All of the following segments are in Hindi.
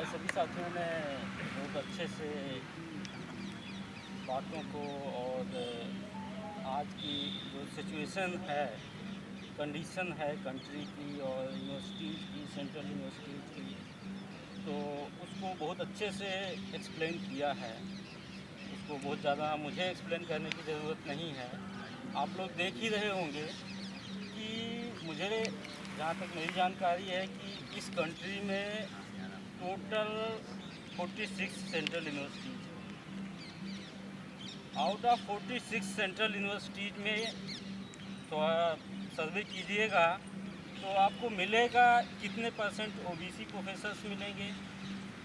आज सभी साथियों ने बहुत अच्छे से बातों को और आज की जो सिचुएशन है, कंडीशन है कंट्री की और यूनिवर्सिटीज़ की, सेंट्रल यूनिवर्सिटीज़ की, तो उसको बहुत अच्छे से एक्सप्लेन किया है। उसको बहुत ज़्यादा मुझे एक्सप्लेन करने की ज़रूरत नहीं है। आप लोग देख ही रहे होंगे कि मुझे जहाँ तक मेरी जानकारी है कि इस कंट्री में टोटल 46 सेंट्रल यूनिवर्सिटीज़ हैं। आउट ऑफ 46 सेंट्रल यूनिवर्सिटीज़ में थोड़ा सर्वे कीजिएगा तो आपको मिलेगा कितने परसेंट ओबीसी प्रोफेसर्स मिलेंगे,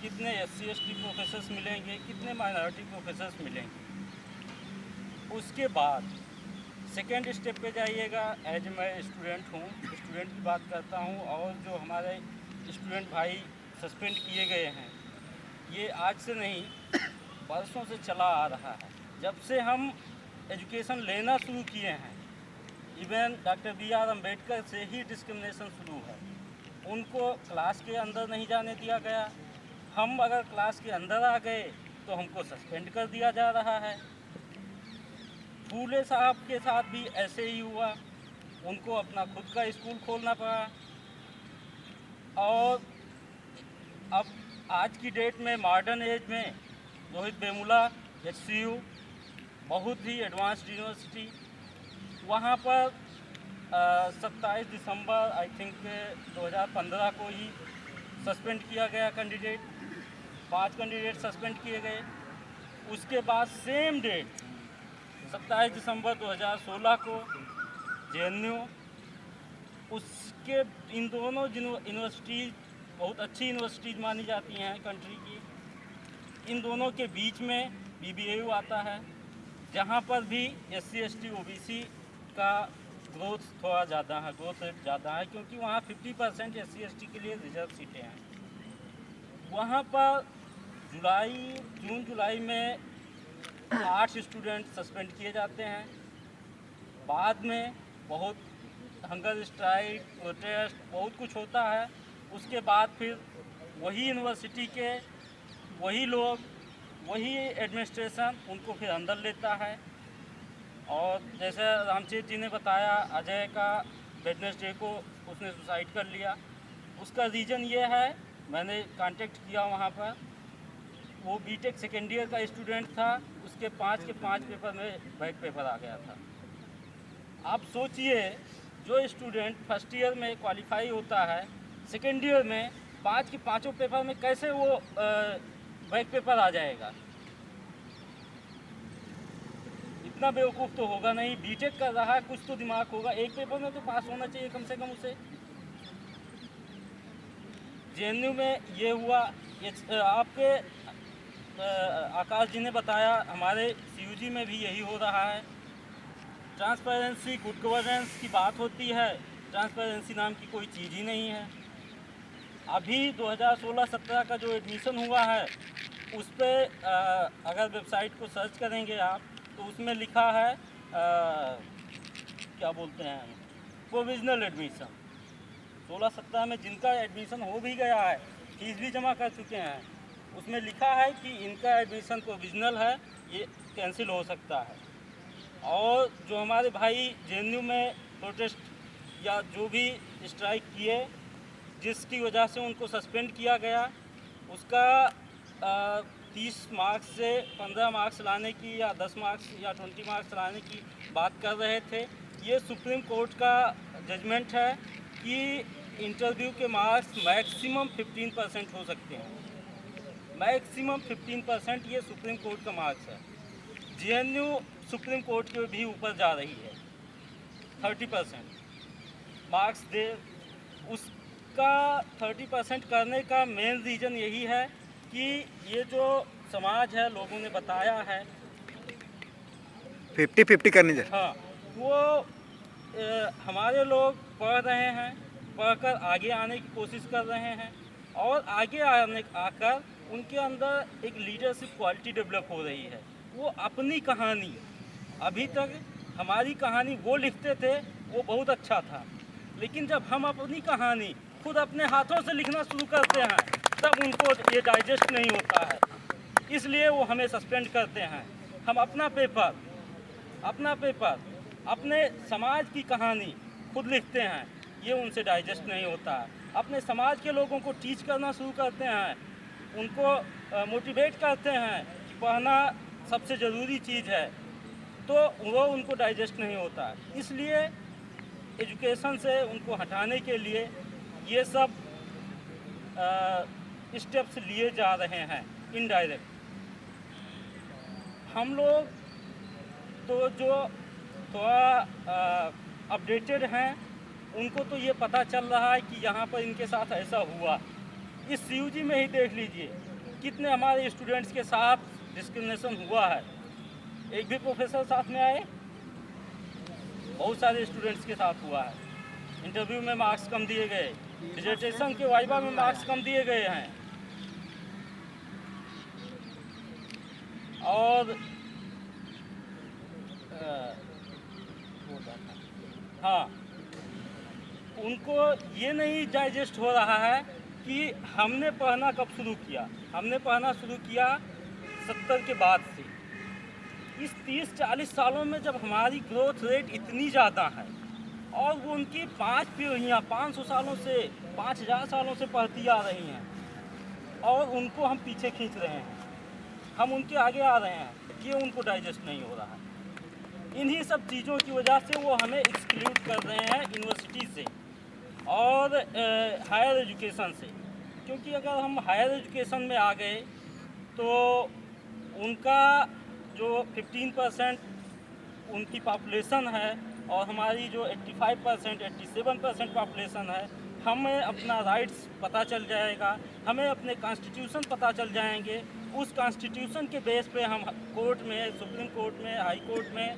कितने एससी एसटी प्रोफेसर्स मिलेंगे, कितने माइनॉरिटी प्रोफेसर्स मिलेंगे। उसके बाद सेकेंड स्टेप पे जाइएगा। एज मैं स्टूडेंट हूँ, स्टूडेंट की बात करता हूँ, और जो हमारे स्टूडेंट भाई सस्पेंड किए गए हैं, ये आज से नहीं बरसों से चला आ रहा है। जब से हम एजुकेशन लेना शुरू किए हैं, इवन डॉक्टर बी.आर. अम्बेडकर से ही डिस्क्रिमिनेशन शुरू है। उनको क्लास के अंदर नहीं जाने दिया गया। हम अगर क्लास के अंदर आ गए तो हमको सस्पेंड कर दिया जा रहा है। फूले साहब के साथ भी ऐसे ही हुआ, उनको अपना खुद का स्कूल खोलना पड़ा। और अब आज की डेट में मॉडर्न एज में रोहित वेमुला HCU बहुत ही एडवांस्ड यूनिवर्सिटी, वहाँ पर 27 दिसंबर आई थिंक 2015 को ही सस्पेंड किया गया कैंडिडेट। 5 कैंडिडेट सस्पेंड किए गए। उसके बाद सेम डेट 27 दिसंबर 2016 को JNU, उसके इन दोनों यूनिवर्सिटीज़ बहुत अच्छी यूनिवर्सिटीज़ मानी जाती हैं कंट्री की। इन दोनों के बीच में BBAU आता है, जहाँ पर भी SC ST OBC का ग्रोथ थोड़ा ज़्यादा है, ग्रोथ रेट ज़्यादा है, क्योंकि वहाँ 50% SC ST के लिए रिजर्व सीटें हैं। वहाँ पर जून जुलाई में 8 स्टूडेंट सस्पेंड किए जाते हैं। बाद में बहुत हंगर स्ट्राइक, प्रोटेस्ट, बहुत कुछ होता है। उसके बाद फिर वही यूनिवर्सिटी के वही लोग, वही एडमिनिस्ट्रेशन उनको फिर अंदर लेता है। और जैसे रामचेत जी ने बताया, अजय का वेडनेसडे को उसने सुसाइड कर लिया। उसका रीज़न ये है, मैंने कांटेक्ट किया वहाँ पर, वो बीटेक सेकेंड ईयर का स्टूडेंट था, उसके 5 के 5 पेपर में बैक पेपर आ गया था। आप सोचिए, जो स्टूडेंट फर्स्ट ईयर में क्वालिफाई होता है, सेकेंड ईयर में 5 के 5 पेपर में कैसे वो बैक पेपर आ जाएगा। इतना बेवकूफ़ तो होगा नहीं। बीटेक कर रहा है, कुछ तो दिमाग होगा, एक पेपर में तो पास होना चाहिए कम से कम उसे। JNU में ये हुआ। आपके आकाश जी ने बताया, हमारे CUG में भी यही हो रहा है। ट्रांसपेरेंसी, गुड गवर्नेंस की बात होती है, ट्रांसपेरेंसी नाम की कोई चीज़ ही नहीं है। अभी 2016-17 का जो एडमिशन हुआ है, उस पर अगर वेबसाइट को सर्च करेंगे आप, तो उसमें लिखा है क्या बोलते हैं, प्रोविजनल एडमिशन। 16-17 में जिनका एडमिशन हो भी गया है, फीस भी जमा कर चुके हैं, उसमें लिखा है कि इनका एडमिशन प्रोविजनल है, ये कैंसिल हो सकता है। और जो हमारे भाई JNU में प्रोटेस्ट या जो भी स्ट्राइक किए, जिसकी वजह से उनको सस्पेंड किया गया, उसका 30 मार्क्स से 15 मार्क्स लाने की या 10 मार्क्स या 20 मार्क्स लाने की बात कर रहे थे। ये सुप्रीम कोर्ट का जजमेंट है कि इंटरव्यू के मार्क्स मैक्सिमम 15% हो सकते हैं। मैक्सिमम 15% ये सुप्रीम कोर्ट का मार्क्स है। JNU सुप्रीम कोर्ट के भी ऊपर जा रही है, 30% मार्क्स दे। उसका 30% करने का मेन रीज़न यही है कि ये जो समाज है, लोगों ने बताया है 50-50 करनी चाहिए। हाँ, वो हमारे लोग पढ़ रहे हैं, पढ़कर आगे आने की कोशिश कर रहे हैं, और आगे आकर उनके अंदर एक लीडरशिप क्वालिटी डेवलप हो रही है। वो अपनी कहानी, अभी तक हमारी कहानी वो लिखते थे, वो बहुत अच्छा था, लेकिन जब हम अपनी कहानी खुद अपने हाथों से लिखना शुरू करते हैं तब उनको ये डाइजेस्ट नहीं होता है, इसलिए वो हमें सस्पेंड करते हैं। हम अपना पेपर अपने समाज की कहानी खुद लिखते हैं, ये उनसे डाइजेस्ट नहीं होता है। अपने समाज के लोगों को टीच करना शुरू करते हैं, उनको मोटिवेट करते हैं कि पढ़ना सबसे ज़रूरी चीज़ है, तो वो उनको डाइजेस्ट नहीं होता है। इसलिए एजुकेशन से उनको हटाने के लिए ये सब स्टेप्स लिए जा रहे हैं इनडायरेक्ट। हम लोग तो जो थोड़ा अपडेटेड हैं उनको तो ये पता चल रहा है कि यहाँ पर इनके साथ ऐसा हुआ। इस CUG में ही देख लीजिए कितने हमारे स्टूडेंट्स के साथ डिस्क्रिमिनेशन हुआ है। एक भी प्रोफेसर साथ में आए, बहुत सारे स्टूडेंट्स के साथ हुआ है। इंटरव्यू में मार्क्स कम दिए गए, डिसर्टेशन के वाइवा में मार्क्स कम दिए गए हैं, और हाँ, उनको ये नहीं डाइजेस्ट हो रहा है कि हमने पढ़ना कब शुरू किया। हमने पढ़ना शुरू किया 70 के बाद से। इस 30-40 सालों में जब हमारी ग्रोथ रेट इतनी ज़्यादा है और वो उनकी 5 पीढ़ियाँ 500 सालों से 5000 सालों से पढ़ती आ रही हैं और उनको हम पीछे खींच रहे हैं, हम उनके आगे आ रहे हैं, ये उनको डाइजेस्ट नहीं हो रहा है। इन्हीं सब चीज़ों की वजह से वो हमें एक्सक्लूड कर रहे हैं यूनिवर्सिटी से और हायर एजुकेशन से। क्योंकि अगर हम हायर एजुकेशन में आ गए तो उनका जो 15% उनकी पॉपुलेशन है और हमारी जो 85% 87% पॉपुलेशन है, हमें अपना राइट्स पता चल जाएगा, हमें अपने कॉन्स्टिट्यूशन पता चल जाएंगे। उस कॉन्स्टिट्यूशन के बेस पे हम कोर्ट में, सुप्रीम कोर्ट में, हाई कोर्ट में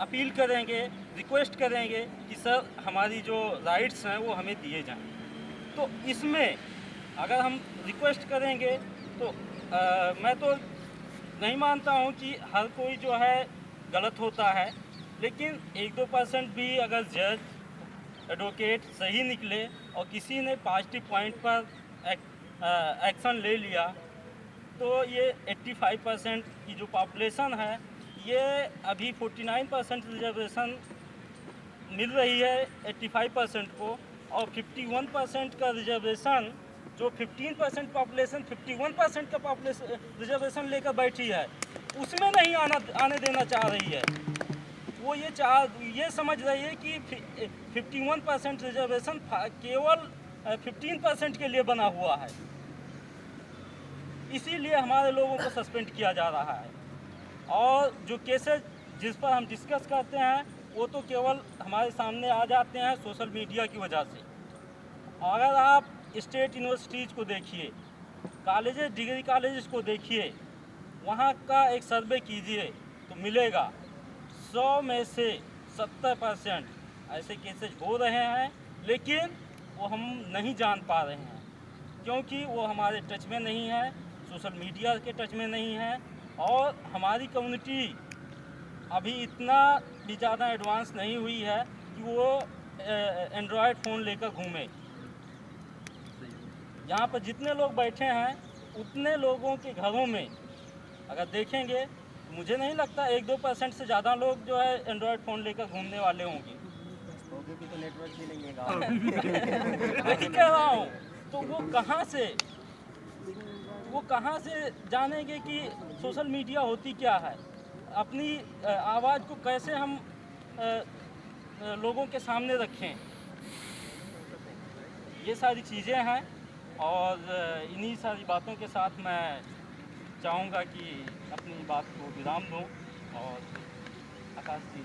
अपील करेंगे, रिक्वेस्ट करेंगे कि सर हमारी जो राइट्स हैं वो हमें दिए जाएं। तो इसमें अगर हम रिक्वेस्ट करेंगे तो मैं तो नहीं मानता हूँ कि हर कोई जो है गलत होता है, लेकिन 1-2% भी अगर जज, एडवोकेट सही निकले और किसी ने पॉजिटिव पॉइंट पर एक्शन ले लिया तो ये 85% की जो पॉपुलेशन है, ये अभी 49% रिजर्वेशन मिल रही है 85% को, और 51% का रिजर्वेशन जो 15% पॉपुलेशन 51% का पॉपुलेशन रिजर्वेशन लेकर बैठी है उसमें नहीं आने देना चाह रही है। वो ये समझ रही है कि 51% रिजर्वेशन केवल 15% के लिए बना हुआ है, इसीलिए हमारे लोगों को सस्पेंड किया जा रहा है। और जो केसेस जिस पर हम डिस्कस करते हैं वो तो केवल हमारे सामने आ जाते हैं सोशल मीडिया की वजह से। अगर आप स्टेट यूनिवर्सिटीज़ को देखिए, कॉलेजेस, डिग्री कॉलेजेस को देखिए, वहाँ का एक सर्वे कीजिए तो मिलेगा 100 में से 70% ऐसे केसेस हो रहे हैं, लेकिन वो हम नहीं जान पा रहे हैं क्योंकि वो हमारे टच में नहीं है, सोशल मीडिया के टच में नहीं है, और हमारी कम्युनिटी अभी इतना भी ज़्यादा एडवांस नहीं हुई है कि वो एंड्रॉयड फ़ोन लेकर घूमे। यहाँ पर जितने लोग बैठे हैं उतने लोगों के घरों में अगर देखेंगे, मुझे नहीं लगता 1-2% से ज़्यादा लोग जो है एंड्रॉयड फ़ोन लेकर घूमने वाले होंगे। तो नेटवर्क भी नहीं है गाँव में। वही कह रहा हूँ, तो वो कहाँ से जानेंगे कि सोशल मीडिया होती क्या है, अपनी आवाज़ को कैसे हम लोगों के सामने रखें। ये सारी चीज़ें हैं और इन्हीं सारी बातों के साथ मैं चाहूँगा कि अपनी बात को विराम दूँ। और आकाश जी।